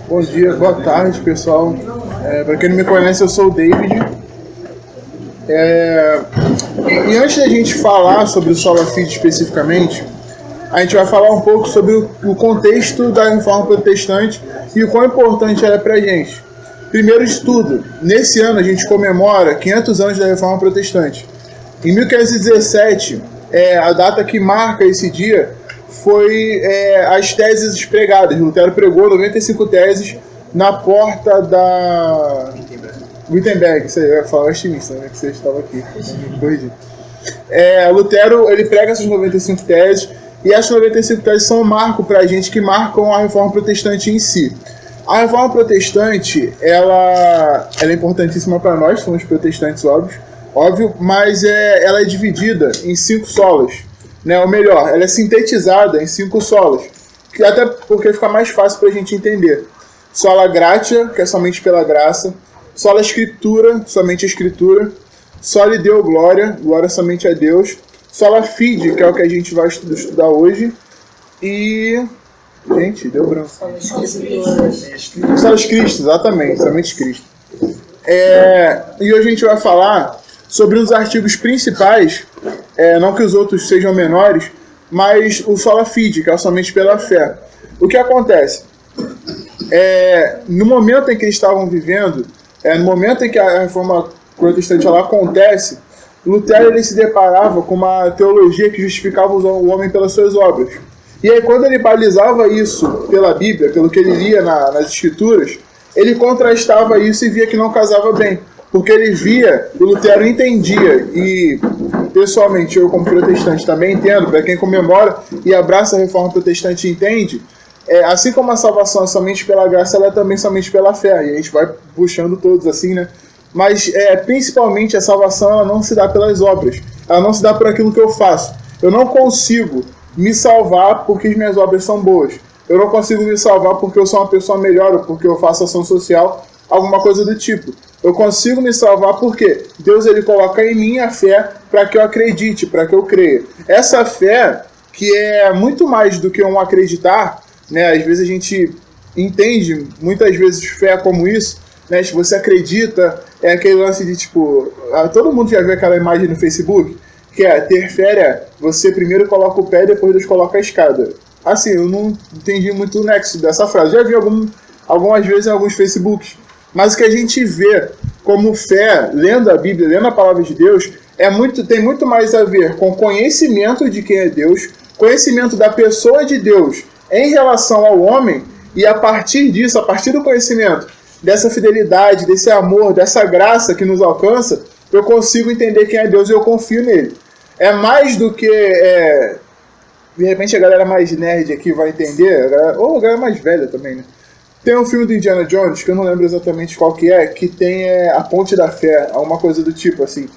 Bom dia, boa tarde, pessoal. Para quem não me conhece, eu sou o David. E antes da gente falar sobre o Sola Fide especificamente, a gente vai falar um pouco sobre o contexto da Reforma Protestante e o quão importante ela é para a gente. Primeiro de tudo, nesse ano a gente comemora 500 anos da Reforma Protestante. Em 1517, a data que marca esse dia foi as teses pregadas. Lutero pregou 95 teses na porta da Wittenberg. Isso aí, eu ia falar Westminster, né, que você estava aqui. Lutero ele prega essas 95 teses, e essas 95 teses são um marco para a gente, que marcam a Reforma Protestante em si. A Reforma Protestante, ela é importantíssima para nós, somos protestantes, óbvio, mas ela é dividida em 5 solas, né? Ou melhor, ela é sintetizada em 5 solas, que até porque fica mais fácil para a gente entender. Sola Gratia, que é somente pela graça; Sola Scriptura, somente a Escritura; Soli Deo Gloria, glória somente a Deus; Sola Fide, que é o que a gente vai estudar hoje, e... Gente, deu branco. Solas Cristo, exatamente, somente Cristo. E hoje a gente vai falar sobre um dos artigos principais, não que os outros sejam menores, mas o Sola Fide, que é somente pela fé. O que acontece? No momento em que eles estavam vivendo, no momento em que a Reforma Protestante ela acontece, Lutero ele se deparava com uma teologia que justificava o homem pelas suas obras. E aí, quando ele balizava isso pela Bíblia, pelo que ele lia nas Escrituras, ele contrastava isso e via que não casava bem. Porque ele via, o Lutero entendia, e pessoalmente eu como protestante também entendo, para quem comemora e abraça a Reforma Protestante entende, assim como a salvação é somente pela graça, ela é também somente pela fé. E a gente vai puxando todos assim, né? Mas principalmente a salvação ela não se dá pelas obras, ela não se dá por aquilo que eu faço. Eu não consigo me salvar porque as minhas obras são boas. Eu não consigo me salvar porque eu sou uma pessoa melhor ou porque eu faço ação social, alguma coisa do tipo. Eu consigo me salvar porque Deus ele coloca em mim a fé para que eu acredite, para que eu creia. Essa fé, que é muito mais do que um acreditar, né? Às vezes a gente entende, muitas vezes, fé como isso, né? Se você acredita, é aquele lance de tipo... Todo mundo já viu aquela imagem no Facebook? Que ter fé, você primeiro coloca o pé e depois Deus coloca a escada. Assim, eu não entendi muito o nexo dessa frase. Já vi algumas vezes em alguns Facebooks. Mas o que a gente vê como fé, lendo a Bíblia, lendo a palavra de Deus, tem muito mais a ver com conhecimento de quem é Deus, conhecimento da pessoa de Deus em relação ao homem, e a partir disso, a partir do conhecimento, dessa fidelidade, desse amor, dessa graça que nos alcança, eu consigo entender quem é Deus e eu confio nele. É mais do que... de repente a galera mais nerd aqui vai entender, ou a galera mais velha também, né? Tem um filme do Indiana Jones, que eu não lembro exatamente qual que tem a Ponte da Fé, alguma coisa do tipo, assim,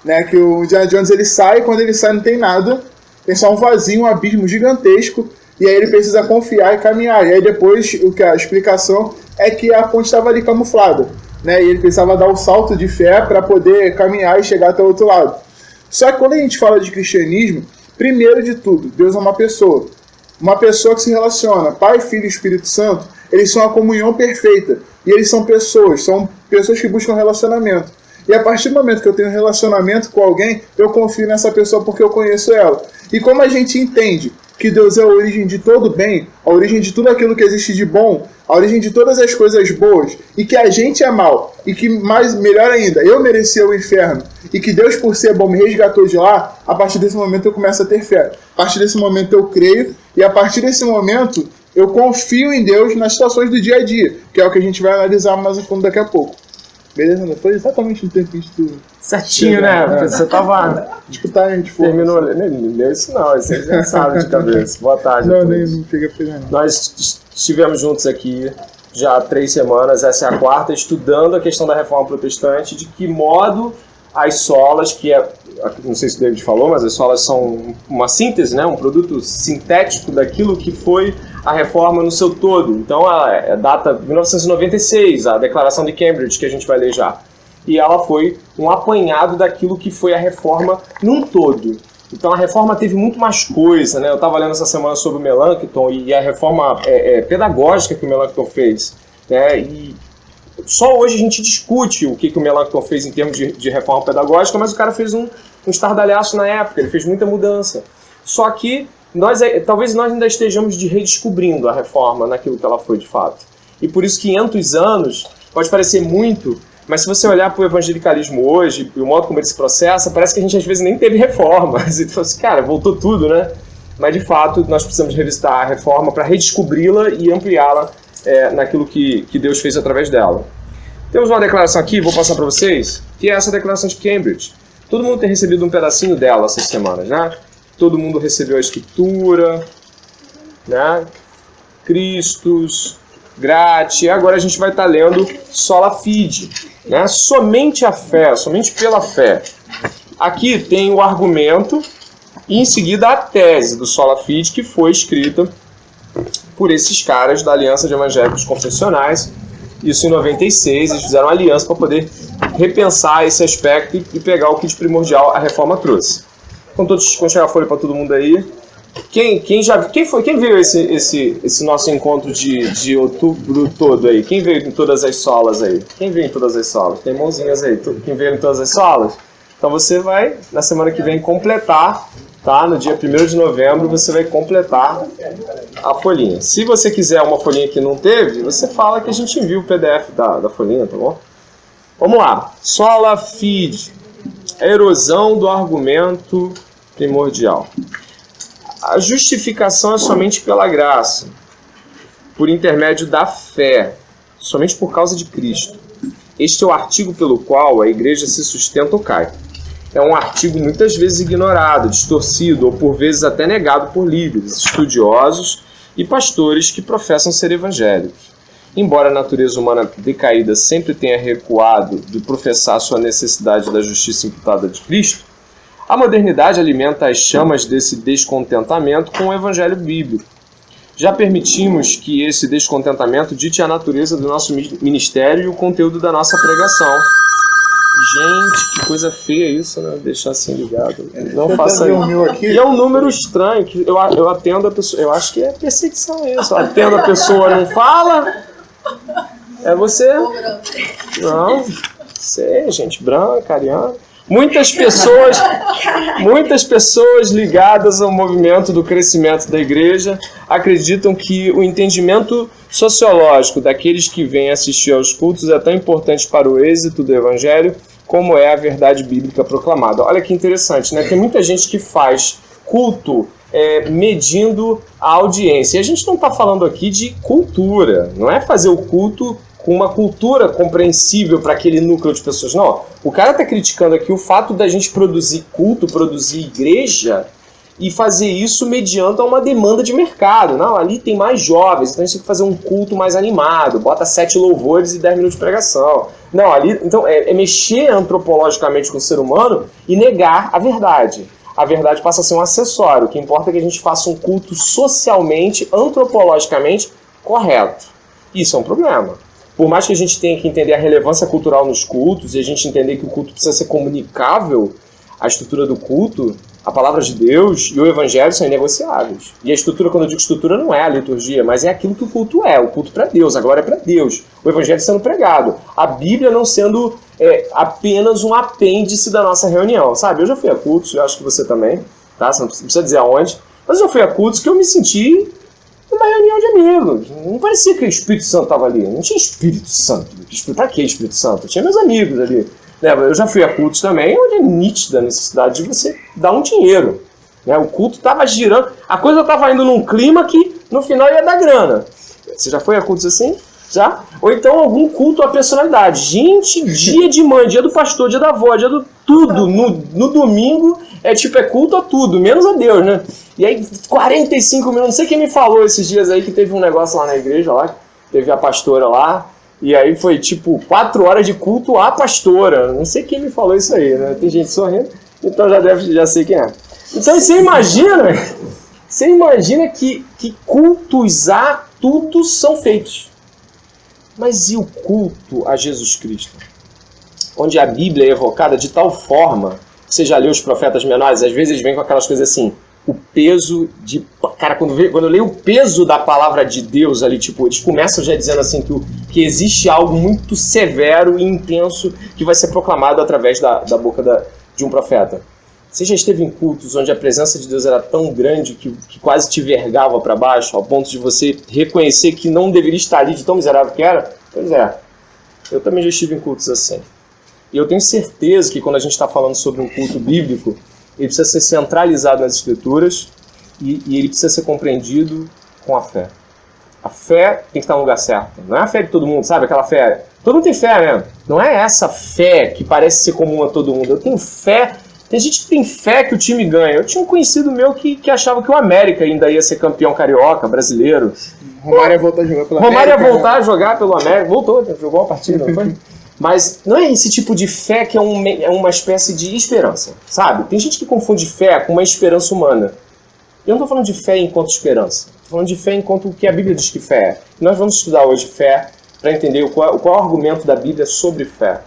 né? Que o Indiana Jones ele sai, quando ele sai não tem nada, tem só um vazio, um abismo gigantesco, e aí ele precisa confiar e caminhar. E aí depois a explicação é que a ponte estava ali camuflada, né? E ele precisava dar o salto de fé para poder caminhar e chegar até o outro lado. Só que quando a gente fala de cristianismo, primeiro de tudo, Deus é uma pessoa que se relaciona. Pai, Filho e Espírito Santo, eles são a comunhão perfeita. E eles são pessoas que buscam relacionamento. E a partir do momento que eu tenho um relacionamento com alguém, eu confio nessa pessoa porque eu conheço ela. E como a gente entende que Deus é a origem de todo bem, a origem de tudo aquilo que existe de bom, a origem de todas as coisas boas, e que a gente é mal, e que melhor ainda, eu merecia o inferno, e que Deus, por ser bom, me resgatou de lá, a partir desse momento eu começo a ter fé. A partir desse momento eu creio, e a partir desse momento eu confio em Deus nas situações do dia a dia, que é o que a gente vai analisar mais a fundo daqui a pouco. Beleza? Foi exatamente no tempo que tudo. Certinho, né? Você tava... Tipo, tá, a gente terminou. Não leu isso não, você já sabe de cabeça. Boa tarde. Não fica pegando. Nós estivemos juntos aqui já há 3 semanas, essa é a 4ª, estudando a questão da Reforma Protestante, de que modo as solas, que não sei se o David falou, mas as solas são uma síntese, né? Um produto sintético daquilo que foi a reforma no seu todo. Então, data 1996, a Declaração de Cambridge, que a gente vai ler já. E ela foi um apanhado daquilo que foi a reforma num todo. Então, a reforma teve muito mais coisa, né? Eu estava lendo essa semana sobre o Melanchthon e a reforma pedagógica que o Melanchthon fez. né? E só hoje a gente discute o que o Melanchthon fez em termos de reforma pedagógica, mas o cara fez um estardalhaço na época, ele fez muita mudança. Só que talvez nós ainda estejamos redescobrindo a reforma naquilo que ela foi de fato. E por isso 500 anos pode parecer muito, mas se você olhar para o evangelicalismo hoje e o modo como ele se processa, parece que a gente às vezes nem teve reforma. E tu fala assim, cara, voltou tudo, né? Mas de fato nós precisamos revisitar a reforma para redescobri-la e ampliá-la naquilo que Deus fez através dela. Temos uma declaração aqui, vou passar para vocês, que é essa declaração de Cambridge. Todo mundo tem recebido um pedacinho dela essas semanas, né? Todo mundo recebeu a Escritura, né? Christus, Grati. Agora a gente vai estar lendo Sola Fide, né? Somente a fé, somente pela fé. Aqui tem o argumento e em seguida a tese do Sola Fide, que foi escrita por esses caras da Aliança de Evangélicos Confessionais. Isso em 96, eles fizeram uma aliança para poder repensar esse aspecto e pegar o que de primordial a reforma trouxe. Quando chegar a folha para todo mundo aí, quem veio esse nosso encontro de outubro todo aí? Quem veio em todas as solas aí? Quem veio em todas as solas? Tem mãozinhas aí. Quem veio em todas as solas? Então você vai, na semana que vem, completar, tá? No dia 1º de novembro, você vai completar a folhinha. Se você quiser uma folhinha que não teve, você fala que a gente envia o PDF da folhinha, tá bom? Vamos lá. Sola Fide. A erosão do argumento primordial. A justificação é somente pela graça, por intermédio da fé, somente por causa de Cristo. Este é o artigo pelo qual a igreja se sustenta ou cai. É um artigo muitas vezes ignorado, distorcido ou por vezes até negado por líderes, estudiosos e pastores que professam ser evangélicos. Embora a natureza humana decaída sempre tenha recuado de professar sua necessidade da justiça imputada de Cristo, a modernidade alimenta as chamas desse descontentamento com o evangelho bíblico. Já permitimos que esse descontentamento dite a natureza do nosso ministério e o conteúdo da nossa pregação. Gente, que coisa feia isso, né? Deixar assim ligado. Não faça isso. E é um número estranho, que eu atendo a pessoa. Eu acho que é perseguição isso. Eu atendo a pessoa, não fala. É você? Não. Sei, gente branca, ariana. Muitas pessoas ligadas ao movimento do crescimento da igreja acreditam que o entendimento sociológico daqueles que vêm assistir aos cultos é tão importante para o êxito do evangelho como é a verdade bíblica proclamada. Olha que interessante, né? Tem muita gente que faz culto medindo a audiência. E a gente não está falando aqui de cultura, não é fazer o culto com uma cultura compreensível para aquele núcleo de pessoas. Não, o cara está criticando aqui o fato da gente produzir culto, produzir igreja e fazer isso mediante uma demanda de mercado. Não, ali tem mais jovens, então a gente tem que fazer um culto mais animado, bota 7 louvores e 10 minutos de pregação. Não, ali, então é mexer antropologicamente com o ser humano e negar a verdade. A verdade passa a ser um acessório. O que importa é que a gente faça um culto socialmente, antropologicamente correto. Isso é um problema. Por mais que a gente tenha que entender a relevância cultural nos cultos e a gente entender que o culto precisa ser comunicável, a estrutura do culto, a palavra de Deus e o evangelho são inegociáveis. E a estrutura, quando eu digo estrutura, não é a liturgia, mas é aquilo que o culto é. O culto para Deus, a glória é para Deus. O evangelho sendo pregado. A Bíblia não sendo apenas um apêndice da nossa reunião, sabe? Eu já fui a cultos, eu acho que você também, tá? Você não precisa dizer aonde, mas eu já fui a cultos que eu me senti uma reunião de amigos. Não parecia que o Espírito Santo estava ali. Não tinha Espírito Santo. Para que Espírito Santo? Tinha meus amigos ali. Eu já fui a cultos também, onde é nítida a necessidade de você dar um dinheiro. O culto estava girando, a coisa estava indo num clima que no final ia dar grana. Você já foi a cultos assim? Já? Ou então algum culto à personalidade. Gente, dia de mãe, dia do pastor, dia da avó, dia do tudo. No domingo é culto a tudo, menos a Deus, né? E aí 45 minutos, não sei quem me falou esses dias aí que teve um negócio lá na igreja, lá, teve a pastora lá, e aí foi 4 horas de culto à pastora. Não sei quem me falou isso aí, né? Tem gente sorrindo, então já sei quem é. Então você imagina que cultos a tudo são feitos. Mas e o culto a Jesus Cristo? Onde a Bíblia é evocada de tal forma, você já leu os profetas menores, às vezes eles vêm com aquelas coisas assim, o peso de Cara, quando eu leio o peso da palavra de Deus ali, tipo, eles começam já dizendo assim que existe algo muito severo e intenso que vai ser proclamado através da boca de um profeta. Você já esteve em cultos onde a presença de Deus era tão grande que quase te vergava para baixo, ao ponto de você reconhecer que não deveria estar ali de tão miserável que era? Pois é, eu também já estive em cultos assim. E eu tenho certeza que quando a gente está falando sobre um culto bíblico, ele precisa ser centralizado nas Escrituras e ele precisa ser compreendido com a fé. A fé tem que estar no lugar certo. Não é a fé de todo mundo, sabe? Aquela fé... Todo mundo tem fé mesmo. Não é essa fé que parece ser comum a todo mundo. Eu tenho fé... Tem gente que tem fé que o time ganha. Eu tinha um conhecido meu que achava que o América ainda ia ser campeão carioca, brasileiro. Romário ia voltar a jogar pelo América. Romário ia voltar a jogar pelo América. Voltou, jogou uma partida, não foi? Mas não é esse tipo de fé que é uma espécie de esperança, sabe? Tem gente que confunde fé com uma esperança humana. Eu não estou falando de fé enquanto esperança. Estou falando de fé enquanto o que a Bíblia diz que fé é. E nós vamos estudar hoje fé para entender qual é o argumento da Bíblia sobre fé.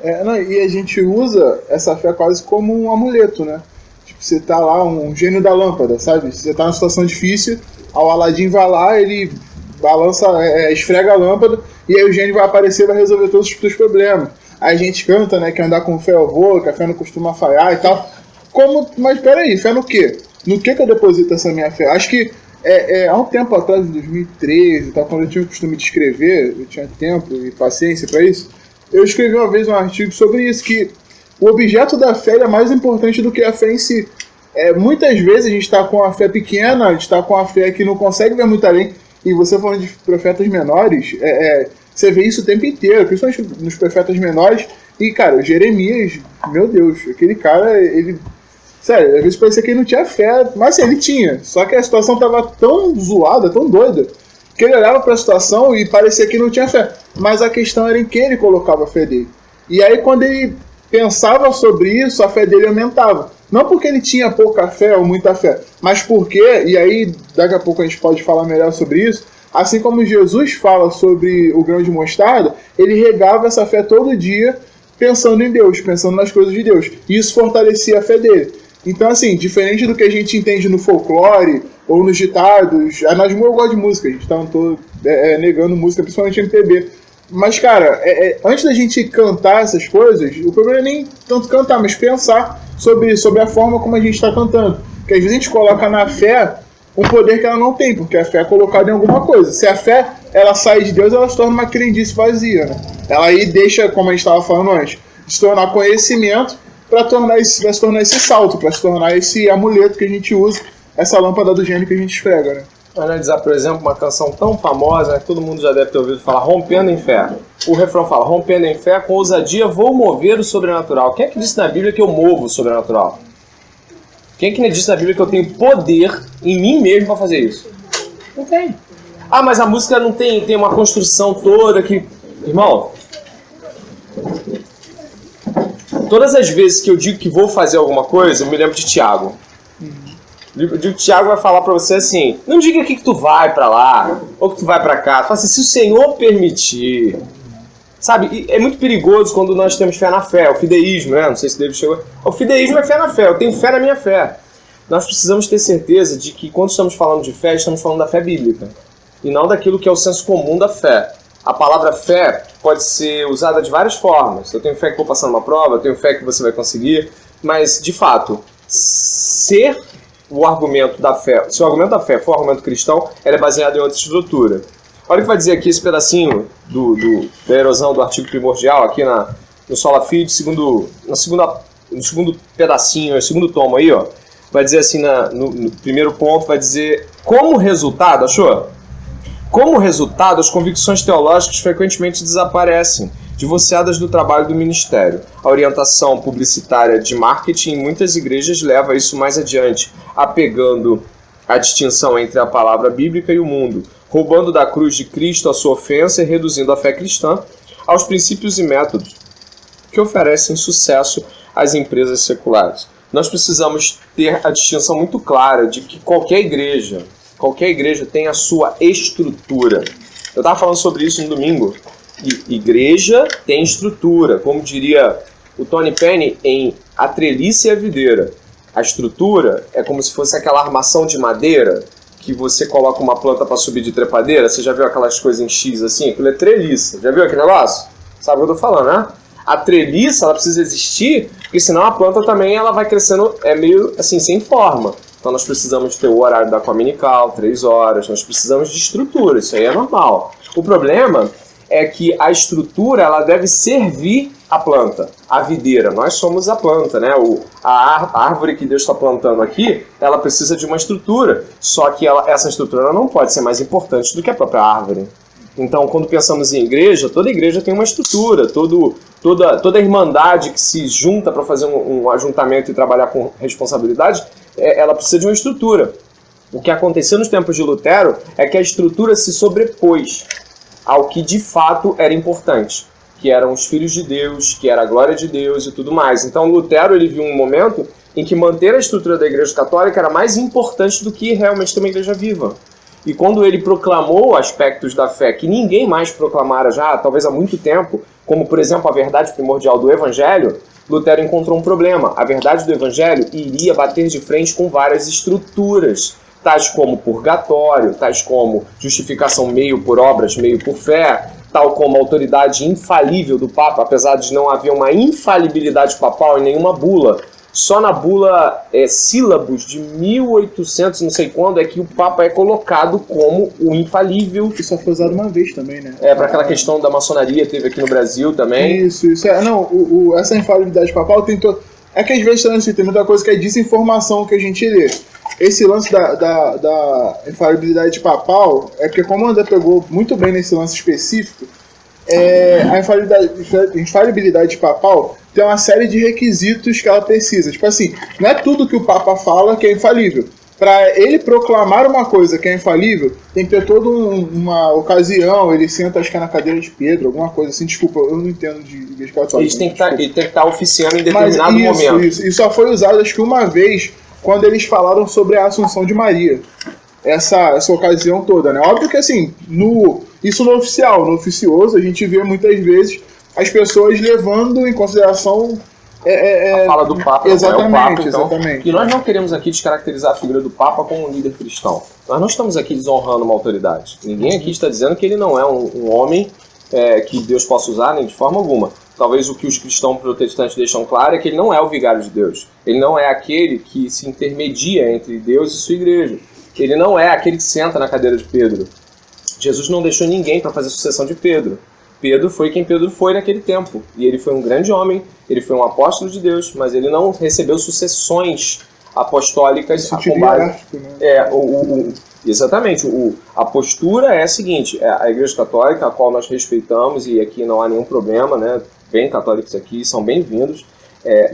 E a gente usa essa fé quase como um amuleto, né? Tipo, você tá lá, um gênio da lâmpada, sabe? Você tá numa situação difícil, o Aladim vai lá, ele balança, esfrega a lâmpada, e aí o gênio vai aparecer e vai resolver todos os teus problemas. Aí a gente canta, né, que andar com fé eu vou, que a fé não costuma falhar e tal. Mas peraí, fé no quê? No que eu deposito essa minha fé? Acho que há um tempo atrás, em 2013, tal, quando eu tinha o costume de escrever, eu tinha tempo e paciência para isso, eu escrevi uma vez um artigo sobre isso, que o objeto da fé é mais importante do que a fé em si. Muitas vezes a gente está com a fé pequena, a gente está com a fé que não consegue ver muito além, e você falando de profetas menores, você vê isso o tempo inteiro, principalmente nos profetas menores, e cara, o Jeremias, meu Deus, aquele cara, ele... Sério, às vezes parecia que ele não tinha fé, mas assim, ele tinha. Só que a situação estava tão zoada, tão doida, que ele olhava para a situação e parecia que não tinha fé. Mas a questão era em quem ele colocava a fé dele. E aí quando ele pensava sobre isso, a fé dele aumentava. Não porque ele tinha pouca fé ou muita fé, mas porque, e aí daqui a pouco a gente pode falar melhor sobre isso, assim como Jesus fala sobre o grão de mostarda, ele regava essa fé todo dia pensando em Deus, pensando nas coisas de Deus. E isso fortalecia a fé dele. Então, assim, diferente do que a gente entende no folclore ou nos ditados, eu gosto de música, a gente tá negando música, principalmente MPB. Mas, cara, antes da gente cantar essas coisas, o problema é nem tanto cantar, mas pensar sobre a forma como a gente está cantando. Porque às vezes a gente coloca na fé um poder que ela não tem, porque a fé é colocada em alguma coisa. Se a fé ela sai de Deus, ela se torna uma crendice vazia, né? Ela aí deixa, como a gente estava falando antes, de se tornar conhecimento para se tornar esse salto, para se tornar esse amuleto que a gente usa, essa lâmpada do gênio que a gente esfrega, né? Analisar, por exemplo, uma canção tão famosa, que todo mundo já deve ter ouvido falar, Rompendo em Fé. O refrão fala, rompendo em fé, com ousadia vou mover o sobrenatural. Quem é que disse na Bíblia que eu movo o sobrenatural? Quem é que disse na Bíblia que eu tenho poder em mim mesmo para fazer isso? Não tem. Ah, mas a música não tem uma construção toda que... Irmão, todas as vezes que eu digo que vou fazer alguma coisa, eu me lembro de Tiago. Eu digo que Tiago vai falar pra você assim, não diga aqui que tu vai pra lá, ou que tu vai pra cá. Fala assim, se o Senhor permitir. Sabe, e é muito perigoso quando nós temos fé na fé, o fideísmo, né? Não sei se o David chegou. O fideísmo é fé na fé, eu tenho fé na minha fé. Nós precisamos ter certeza de que quando estamos falando de fé, estamos falando da fé bíblica. E não daquilo que é o senso comum da fé. A palavra fé pode ser usada de várias formas. Eu tenho fé que vou passar numa prova, eu tenho fé que você vai conseguir. Mas, de fato, se o argumento da fé for argumento cristão, ela é baseada em outra estrutura. Olha o que vai dizer aqui esse pedacinho da erosão do artigo primordial, aqui no Sola Fide, no segundo pedacinho, no segundo tomo aí, ó. Vai dizer assim, no primeiro ponto, vai dizer como resultado, achou? Como resultado, as convicções teológicas frequentemente desaparecem, divorciadas do trabalho do ministério. A orientação publicitária de marketing em muitas igrejas leva isso mais adiante, apegando a distinção entre a palavra bíblica e o mundo, roubando da cruz de Cristo a sua ofensa e reduzindo a fé cristã aos princípios e métodos que oferecem sucesso às empresas seculares. Nós precisamos ter a distinção muito clara de que qualquer igreja tem a sua estrutura. Eu estava falando sobre isso no domingo. Igreja tem estrutura, como diria o Tony Penny em A Treliça e a Videira. A estrutura é como se fosse aquela armação de madeira que você coloca uma planta para subir de trepadeira. Você já viu aquelas coisas em X assim? Aquilo é treliça. Já viu aquele negócio? Sabe o que eu tô falando, né? A treliça, ela precisa existir, porque senão a planta também ela vai crescendo meio assim, sem forma. Então nós precisamos ter o horário da aquaminical, 3 horas, nós precisamos de estrutura, isso aí é normal. O problema é que a estrutura ela deve servir a planta, a videira. Nós somos a planta, né? A árvore que Deus está plantando aqui, ela precisa de uma estrutura, só que essa estrutura não pode ser mais importante do que a própria árvore. Então, quando pensamos em igreja, toda igreja tem uma estrutura, toda irmandade que se junta para fazer um ajuntamento e trabalhar com responsabilidade, ela precisa de uma estrutura. O que aconteceu nos tempos de Lutero é que a estrutura se sobrepôs ao que de fato era importante, que eram os filhos de Deus, que era a glória de Deus e tudo mais. Então, Lutero ele viu um momento em que manter a estrutura da Igreja Católica era mais importante do que realmente ter uma igreja viva. E quando ele proclamou aspectos da fé que ninguém mais proclamara já, talvez há muito tempo, como, por exemplo, a verdade primordial do Evangelho, Lutero encontrou um problema. A verdade do Evangelho iria bater de frente com várias estruturas, tais como purgatório, tais como justificação meio por obras, meio por fé, tal como a autoridade infalível do Papa, apesar de não haver uma infalibilidade papal em nenhuma bula. Só na bula Sílabus de 1800, não sei quando, é que o Papa é colocado como o infalível. Isso só foi usado uma vez também, né? Para aquela questão da maçonaria, teve aqui no Brasil também. Isso. Não, essa infalibilidade papal tem todo... É que às vezes assim, tem muita coisa que é desinformação que a gente lê. Esse lance da infalibilidade papal é porque, como o André pegou muito bem nesse lance específico, a infalibilidade papal tem uma série de requisitos que ela precisa. Tipo assim, não é tudo que o Papa fala que é infalível. Para ele proclamar uma coisa que é infalível, tem que ter toda uma ocasião, ele senta, acho que é na cadeira de Pedro, alguma coisa assim. Desculpa, eu não entendo de igreja católica. Ele tem que estar oficiando em determinado momento. Isso só foi usado, acho que uma vez, quando eles falaram sobre a Assunção de Maria. Essa ocasião toda, né? Óbvio que assim, isso no oficial, no oficioso, a gente vê muitas vezes as pessoas levando em consideração a fala do Papa. Exatamente, o Papa, então. exatamente. E nós não queremos aqui descaracterizar a figura do Papa como um líder cristão. Nós não estamos aqui desonrando uma autoridade. Ninguém aqui está dizendo que ele não é um homem que Deus possa usar, nem de forma alguma. Talvez o que os cristãos protestantes deixam claro é que ele não é o vigário de Deus. Ele não é aquele que se intermedia entre Deus e sua igreja. Ele não é aquele que senta na cadeira de Pedro. Jesus não deixou ninguém para fazer sucessão de Pedro. Pedro foi quem Pedro foi naquele tempo. E ele foi um grande homem, ele foi um apóstolo de Deus, mas ele não recebeu sucessões apostólicas com base. Né? Exatamente. A postura é a seguinte: a Igreja Católica, a qual nós respeitamos, e aqui não há nenhum problema, né? Bem católicos aqui, são bem-vindos.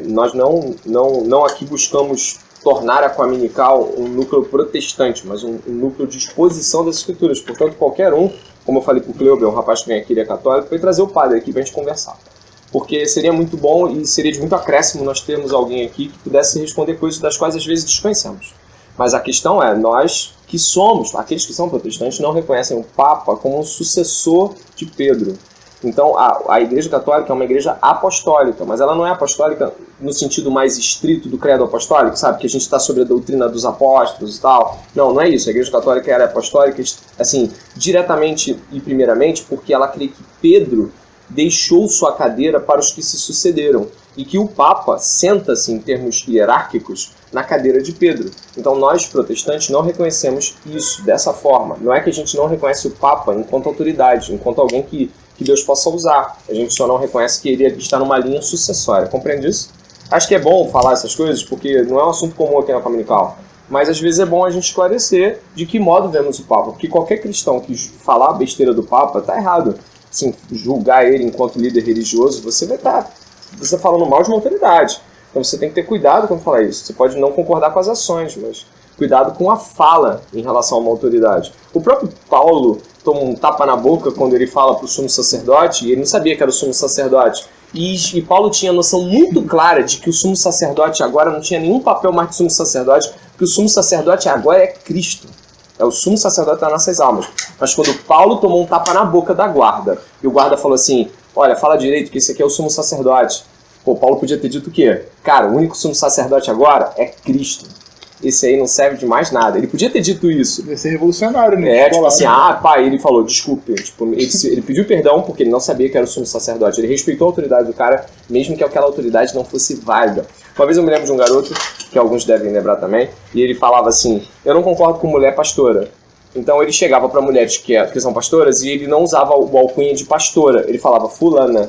Nós não aqui buscamos tornar a Aquaminical um núcleo protestante, mas um núcleo de exposição das escrituras. Portanto, qualquer um, como eu falei para o Cleuber, um rapaz que vem aqui, ele é católico, foi trazer o padre aqui para a gente conversar. Porque seria muito bom e seria de muito acréscimo nós termos alguém aqui que pudesse responder coisas das quais às vezes desconhecemos. Mas a questão é, nós que somos, aqueles que são protestantes, não reconhecem o Papa como um sucessor de Pedro. Então, a Igreja Católica é uma igreja apostólica, mas ela não é apostólica no sentido mais estrito do credo apostólico, sabe? Que a gente está sobre a doutrina dos apóstolos e tal. Não é isso. A Igreja Católica era apostólica, assim, diretamente e primeiramente porque ela crê que Pedro deixou sua cadeira para os que se sucederam e que o Papa senta-se, em termos hierárquicos, na cadeira de Pedro. Então nós, protestantes, não reconhecemos isso dessa forma. Não é que a gente não reconhece o Papa enquanto autoridade, enquanto alguém que Deus possa usar. A gente só não reconhece que ele está numa linha sucessória. Compreende isso? Acho que é bom falar essas coisas, porque não é um assunto comum aqui na Aquaminical. Mas às vezes é bom a gente esclarecer de que modo vemos o Papa. Porque qualquer cristão que falar besteira do Papa está errado. Assim, julgar ele enquanto líder religioso, você vai estar falando mal de uma autoridade. Então você tem que ter cuidado quando falar isso. Você pode não concordar com as ações, mas cuidado com a fala em relação a uma autoridade. O próprio Paulo toma um tapa na boca quando ele fala para o sumo sacerdote, e ele não sabia que era o sumo sacerdote. E Paulo tinha noção muito clara de que o sumo sacerdote agora não tinha nenhum papel mais de sumo sacerdote, porque o sumo sacerdote agora é Cristo. É o sumo sacerdote das nossas almas. Mas quando Paulo tomou um tapa na boca da guarda, e o guarda falou assim, olha, fala direito que esse aqui é o sumo sacerdote. Pô, Paulo podia ter dito o quê? Cara, o único sumo sacerdote agora é Cristo. Esse aí não serve de mais nada. Ele podia ter dito isso. Ia ser revolucionário, né? Tipo assim, pai, ele falou, desculpe. Tipo, ele pediu perdão porque ele não sabia que era o sumo sacerdote. Ele respeitou a autoridade do cara, mesmo que aquela autoridade não fosse válida. Uma vez eu me lembro de um garoto, que alguns devem lembrar também, e ele falava assim, eu não concordo com mulher pastora. Então ele chegava para mulheres que são pastoras e ele não usava o alcunha de pastora. Ele falava fulana.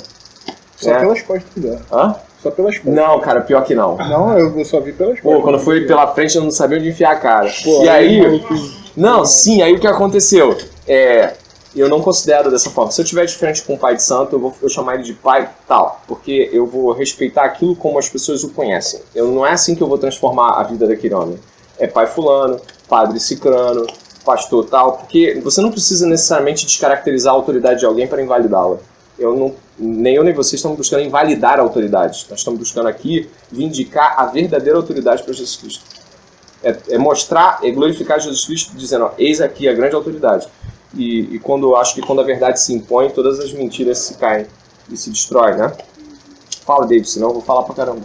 Só pelas costas dela. Hã? Só pelas costas. Não, cara, pior que não. Não, eu só vi pelas costas. Pô, quando foi pela frente eu não sabia onde enfiar a cara. Pô, e aí... Não, sim, aí o que aconteceu? Eu não considero dessa forma. Se eu estiver de frente com um pai de santo, eu chamar ele de pai tal. Porque eu vou respeitar aquilo como as pessoas o conhecem. Não é assim que eu vou transformar a vida daquele homem. É pai fulano, padre cicrano, pastor tal. Porque você não precisa necessariamente descaracterizar a autoridade de alguém para invalidá-la. Nem eu nem vocês estamos buscando invalidar a autoridade. Nós estamos buscando aqui vindicar a verdadeira autoridade para Jesus Cristo. É mostrar, glorificar Jesus Cristo dizendo, ó, eis aqui a grande autoridade. E acho que quando a verdade se impõe, todas as mentiras se caem e se destroem, né? Fala, David, senão eu vou falar pra caramba.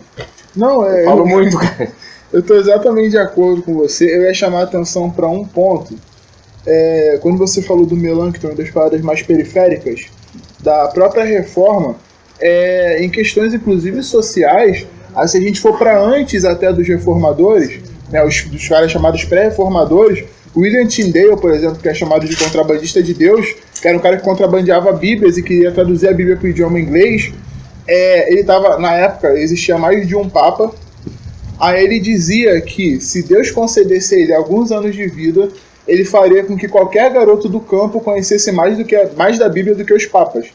Não, eu falo muito, cara. Eu estou exatamente de acordo com você. Eu ia chamar a atenção para um ponto. Quando você falou do Melancton, das paradas mais periféricas, da própria reforma, em questões inclusive sociais, se a gente for para antes até dos reformadores, né, dos caras chamados pré-reformadores, William Tyndale, por exemplo, que é chamado de contrabandista de Deus, que era um cara que contrabandeava Bíblias e queria traduzir a Bíblia para o idioma inglês, ele estava, na época, existia mais de um papa. Aí ele dizia que se Deus concedesse a ele alguns anos de vida, ele faria com que qualquer garoto do campo conhecesse mais da Bíblia do que os papas.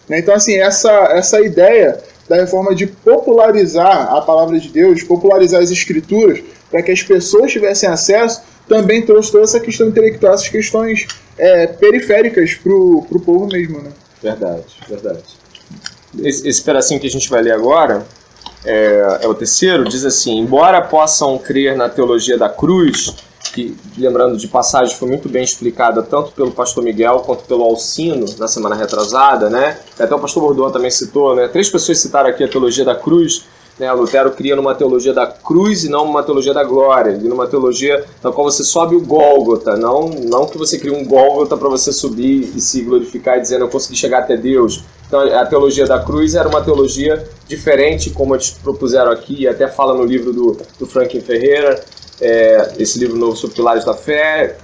Então, assim, essa ideia da reforma de popularizar a palavra de Deus, popularizar as escrituras, para que as pessoas tivessem acesso, também trouxe toda essa questão intelectual, essas questões periféricas para o povo mesmo, né? Verdade. Esse pedacinho que a gente vai ler agora, é o terceiro, diz assim, embora possam crer na teologia da cruz, que, lembrando de passagem, foi muito bem explicada tanto pelo pastor Miguel quanto pelo Alcino na semana retrasada, né? Até o pastor Bordoan também citou, né? 3 pessoas citaram aqui a teologia da cruz, né? Lutero cria numa teologia da cruz e não numa teologia da glória, e numa teologia na qual você sobe o Gólgota, não que você cria um Gólgota para você subir e se glorificar e dizendo eu consegui chegar até Deus. Então a teologia da cruz era uma teologia diferente, como eles propuseram aqui, e até fala no livro do Franklin Ferreira, esse livro novo sobre pilares da fé.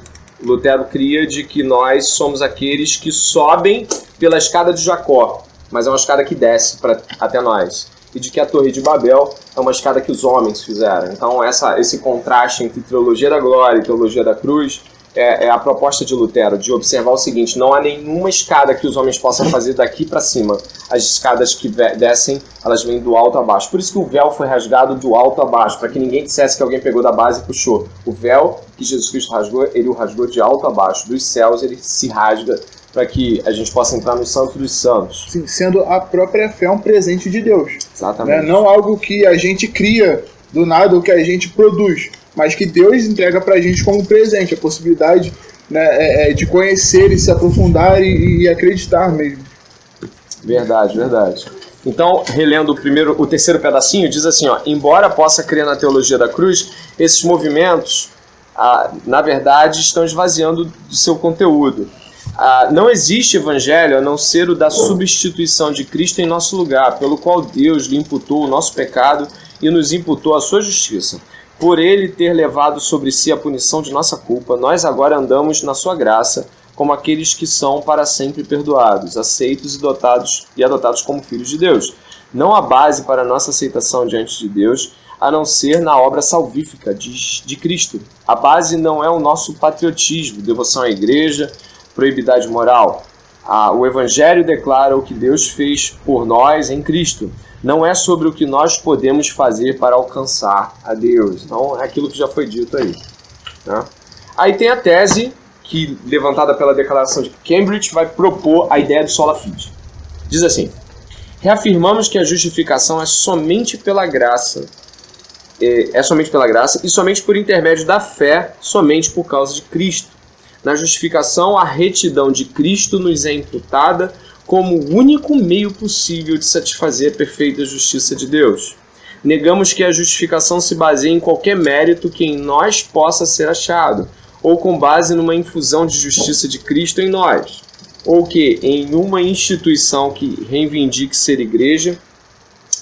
Lutero cria de que nós somos aqueles que sobem pela escada de Jacó, mas é uma escada que desce até nós, e de que a Torre de Babel é uma escada que os homens fizeram. Então esse contraste entre teologia da glória e teologia da cruz é a proposta de Lutero, de observar o seguinte: não há nenhuma escada que os homens possam fazer daqui para cima. As escadas que descem, elas vêm do alto a baixo. Por isso que o véu foi rasgado do alto a baixo, para que ninguém dissesse que alguém pegou da base e puxou. O véu que Jesus Cristo rasgou, ele o rasgou de alto a baixo. Dos céus ele se rasga para que a gente possa entrar no Santo dos Santos. Sim, sendo a própria fé um presente de Deus. Exatamente. Né? Não algo que a gente cria do nada ou que a gente produz, mas que Deus entrega pra gente como presente, a possibilidade, né, de conhecer e se aprofundar e acreditar mesmo. Verdade. Então, relendo o terceiro pedacinho, diz assim, ó, embora possa crer na teologia da cruz, esses movimentos, na verdade, estão esvaziando do seu conteúdo. Não existe evangelho a não ser o da substituição de Cristo em nosso lugar, pelo qual Deus lhe imputou o nosso pecado e nos imputou a sua justiça. Por ele ter levado sobre si a punição de nossa culpa, nós agora andamos na sua graça, como aqueles que são para sempre perdoados, aceitos e adotados como filhos de Deus. Não há base para nossa aceitação diante de Deus, a não ser na obra salvífica de Cristo. A base não é o nosso patriotismo, devoção à igreja, proibidade moral. O Evangelho declara o que Deus fez por nós em Cristo. Não é sobre o que nós podemos fazer para alcançar a Deus. Então, é aquilo que já foi dito aí. Né? Aí tem a tese, que levantada pela Declaração de Cambridge, vai propor a ideia do sola fide. Diz assim, reafirmamos que a justificação é somente pela graça, e somente por intermédio da fé, somente por causa de Cristo. Na justificação, a retidão de Cristo nos é imputada como o único meio possível de satisfazer a perfeita justiça de Deus. Negamos que a justificação se baseie em qualquer mérito que em nós possa ser achado, ou com base numa infusão de justiça de Cristo em nós, ou que em uma instituição que reivindique ser igreja,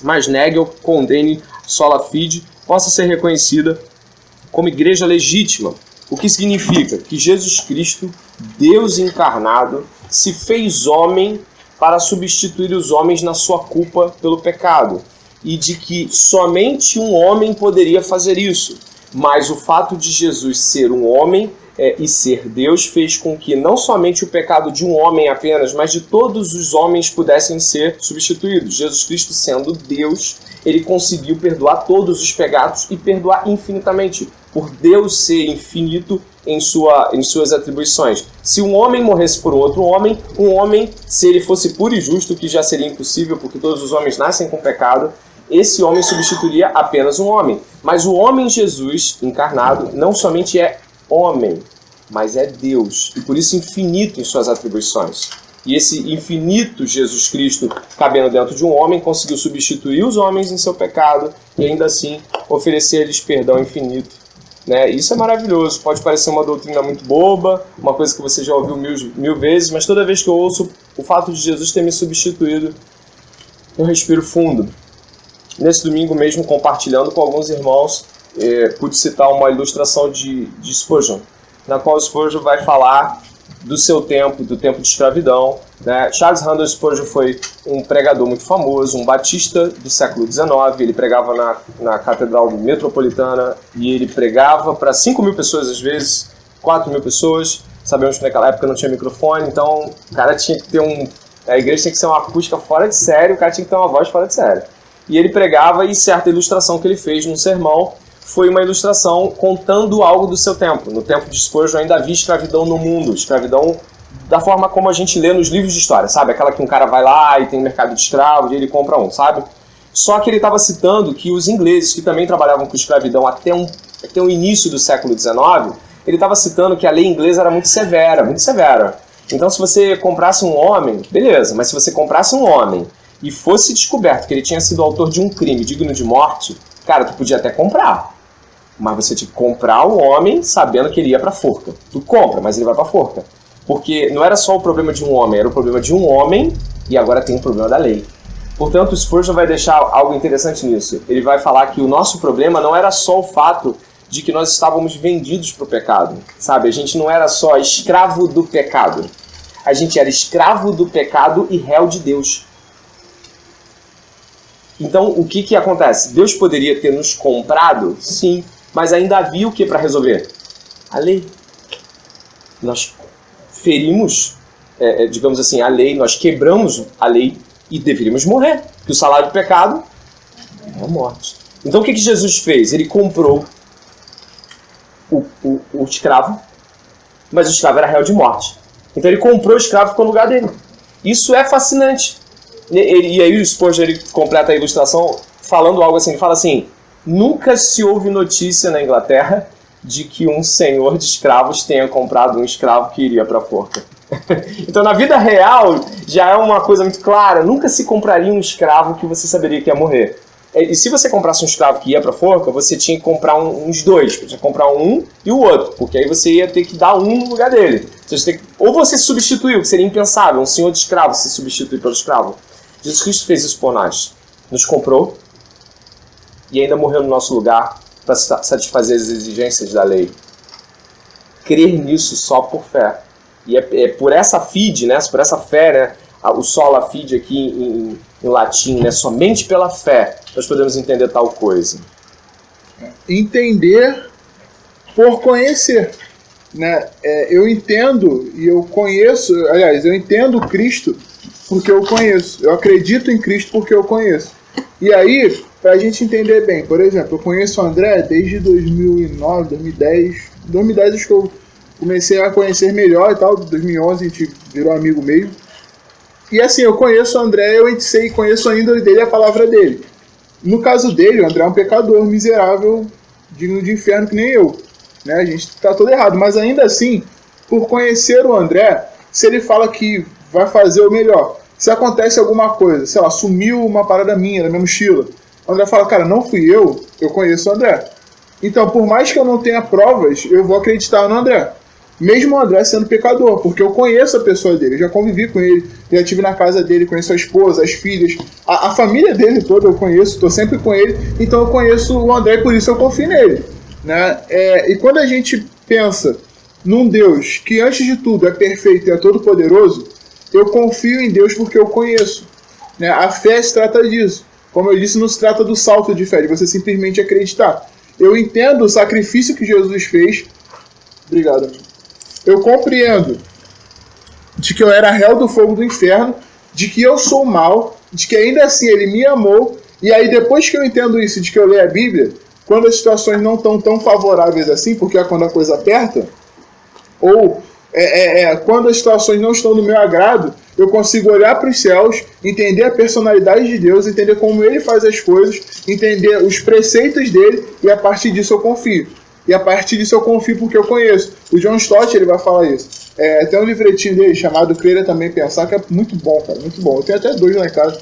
mas negue ou condene sola fide, possa ser reconhecida como igreja legítima. O que significa que Jesus Cristo, Deus encarnado, se fez homem para substituir os homens na sua culpa pelo pecado, e de que somente um homem poderia fazer isso. Mas o fato de Jesus ser um homem e ser Deus fez com que não somente o pecado de um homem apenas, mas de todos os homens pudessem ser substituídos. Jesus Cristo, sendo Deus, ele conseguiu perdoar todos os pecados e perdoar infinitamente, por Deus ser infinito em suas atribuições. Se um homem morresse por outro homem, se ele fosse puro e justo, que já seria impossível, porque todos os homens nascem com pecado, esse homem substituiria apenas um homem. Mas o homem Jesus encarnado não somente é homem, mas é Deus, e por isso infinito em suas atribuições. E esse infinito Jesus Cristo, cabendo dentro de um homem, conseguiu substituir os homens em seu pecado e ainda assim oferecer-lhes perdão infinito. Né? Isso é maravilhoso. Pode parecer uma doutrina muito boba, uma coisa que você já ouviu mil vezes, mas toda vez que eu ouço o fato de Jesus ter me substituído, eu respiro fundo. Nesse domingo mesmo, compartilhando com alguns irmãos, pude citar uma ilustração de Spurgeon, na qual Spurgeon vai falar do seu tempo, do tempo de escravidão. Né? Charles Haddon Spurgeon foi um pregador muito famoso, um batista do século XIX. Ele pregava na Catedral Metropolitana e ele pregava para 5.000 pessoas, às vezes 4.000 pessoas. Sabemos que naquela época não tinha microfone, então o cara tinha que ter a igreja tinha que ser uma acústica fora de série, o cara tinha que ter uma voz fora de série. E ele pregava, e certa ilustração que ele fez num sermão foi uma ilustração contando algo do seu tempo. No tempo de Spurgeon ainda havia escravidão no mundo, escravidão da forma como a gente lê nos livros de história, sabe? Aquela que um cara vai lá e tem um mercado de escravos e ele compra um, sabe? Só que ele estava citando que os ingleses, que também trabalhavam com escravidão até o início do século XIX, ele estava citando que a lei inglesa era muito severa, muito severa. Então se você comprasse um homem, beleza, mas se você comprasse um homem e fosse descoberto que ele tinha sido autor de um crime digno de morte, cara, tu podia até comprar. Mas você tinha que comprar o homem sabendo que ele ia pra forca. Tu compra, mas ele vai pra forca. Porque não era só o problema de um homem, era o problema de um homem e agora tem o problema da lei. Portanto, o Spurgeon vai deixar algo interessante nisso. Ele vai falar que o nosso problema não era só o fato de que nós estávamos vendidos pro pecado. Sabe, a gente não era só escravo do pecado. A gente era escravo do pecado e réu de Deus. Então, o que acontece? Deus poderia ter nos comprado? Sim. Mas ainda havia o que para resolver? A lei. Nós ferimos, digamos assim, a lei, nós quebramos a lei e deveríamos morrer. Porque o salário do pecado é a morte. Então, o que Jesus fez? Ele comprou o escravo, mas o escravo era réu de morte. Então, ele comprou o escravo e ficou no lugar dele. Isso é fascinante. E aí o Spurgeon ele completa a ilustração falando algo assim, ele fala assim: nunca se houve notícia na Inglaterra de que um senhor de escravos tenha comprado um escravo que iria para a forca. Então na vida real já é uma coisa muito clara, nunca se compraria um escravo que você saberia que ia morrer. E se você comprasse um escravo que ia para a forca, você tinha que comprar uns dois, você tinha que comprar um e o outro, porque aí você ia ter que dar um no lugar dele. Ou você substituiu, que seria impensável, um senhor de escravo se substituir pelo escravo. Jesus Cristo fez isso por nós, nos comprou e ainda morreu no nosso lugar para satisfazer as exigências da lei. Crer nisso só por fé. E é por essa fide, né, por essa fé, né, o sola fide aqui em latim, né, somente pela fé nós podemos entender tal coisa. Entender por conhecer. Né? Eu entendo e eu conheço, aliás, eu entendo Cristo porque eu conheço. Eu acredito em Cristo porque eu conheço. E aí, pra gente entender bem, por exemplo, eu conheço o André desde 2009, 2010. 2010 acho que eu comecei a conhecer melhor e tal. 2011 a gente virou amigo mesmo. E assim, eu conheço o André, eu sei, conheço a índole dele e a palavra dele. No caso dele, o André é um pecador miserável, digno de inferno que nem eu. Né? A gente tá todo errado. Mas ainda assim, por conhecer o André, se ele fala que vai fazer o melhor, Se acontece alguma coisa, sei lá, sumiu uma parada minha, da minha mochila, o André fala, cara, não fui eu conheço o André. Então, por mais que eu não tenha provas, eu vou acreditar no André. Mesmo o André sendo pecador, porque eu conheço a pessoa dele, eu já convivi com ele, já estive na casa dele, conheço a esposa, as filhas, a família dele toda eu conheço, estou sempre com ele, então eu conheço o André e por isso eu confio nele. Né? E quando a gente pensa num Deus que antes de tudo é perfeito e é todo poderoso, eu confio em Deus porque eu conheço. Né? A fé se trata disso. Como eu disse, não se trata do salto de fé, de você simplesmente acreditar. Eu entendo o sacrifício que Jesus fez. Obrigado, amigo. Eu compreendo de que eu era réu do fogo do inferno, de que eu sou mal, de que ainda assim ele me amou, e aí depois que eu entendo isso, de que eu leio a Bíblia, quando as situações não estão tão favoráveis assim, porque é quando a coisa aperta, ou quando as situações não estão do meu agrado, eu consigo olhar para os céus, entender a personalidade de Deus, entender como ele faz as coisas, entender os preceitos dele, e a partir disso eu confio. E a partir disso eu confio porque eu conheço. O John Stott ele vai falar isso. Tem um livretinho dele chamado Crer Também Pensar, que é muito bom, cara, muito bom. Eu tenho até 2 lá em casa.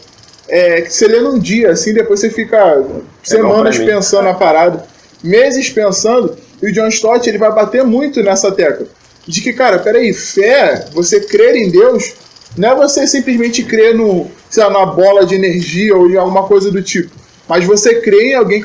Que você lê num dia, assim, depois você fica semanas pensando na parada, meses pensando, e o John Stott ele vai bater muito nessa tecla. De que, cara, peraí, fé, você crer em Deus, não é você simplesmente crer numa bola de energia ou em alguma coisa do tipo, mas você crê em alguém